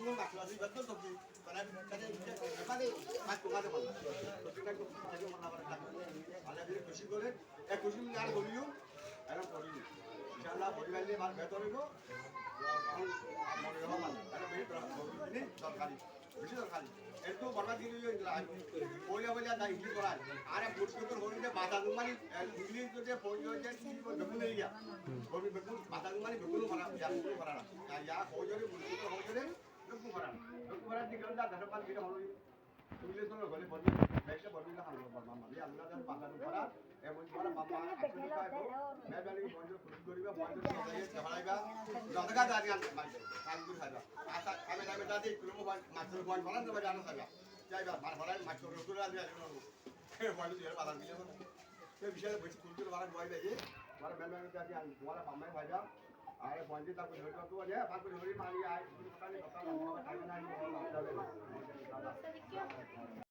betul mak lagi betul tu pada kada apa ni mak tu kada mana tu kita tu aja mana pada Allah dia খুশি করে এক খুশি আর বলিও এরকম করি ইনশাআল্লাহ পরিবারে বার ভেতরে গো এখন মনে রহমান আর বেশ দিন সরকারি বেশি সরকারি একটু বড় দিন বইয়া বইয়া দা ইংলিশ করা আর পুরস্কার হইলে বাধা মানে ইংলিশ যদি পড়িও যে বেগুন হয়ে গিয়া বড় বেগুন বাধা মানে বেগুন করা ইয়া বেগুন করা না ইয়া হইলে পুরস্কার হইলে বেগুন করা বেগুন করা দিকে দা ধারপাল গিয়ে হলো ইংলিশ তো বলে বলি বেশি বলি না হালো বাবা মালি আল্লাহ দান বাধা করা এমন করা বাবা আসলে পাইবো মেবালি বন্ধ খুশি করিবা বন্ধ করে ঝাড়াইবা যতটা দাঁড়ি মাইবে কালগুর খাইবা আতা আমি দাবি দাদি কুলমো মাছ বন্ধ বলান দেবা জানো খাইবা যাইবা মার ভরাই মাছ রুকুর আদি আদি এ বন্ধ দিয়ে বাধা দিলে তো বিশাল বসে কুলকুর বাড়া গয় বেজে মার মেবালি দাদি আর তোমারা বাম্মাই ভাইবা আর বন্ধ তারপর ধরে তো আরে পাঁচ করে ধরে মারি আই কথা কথা টাইম নাই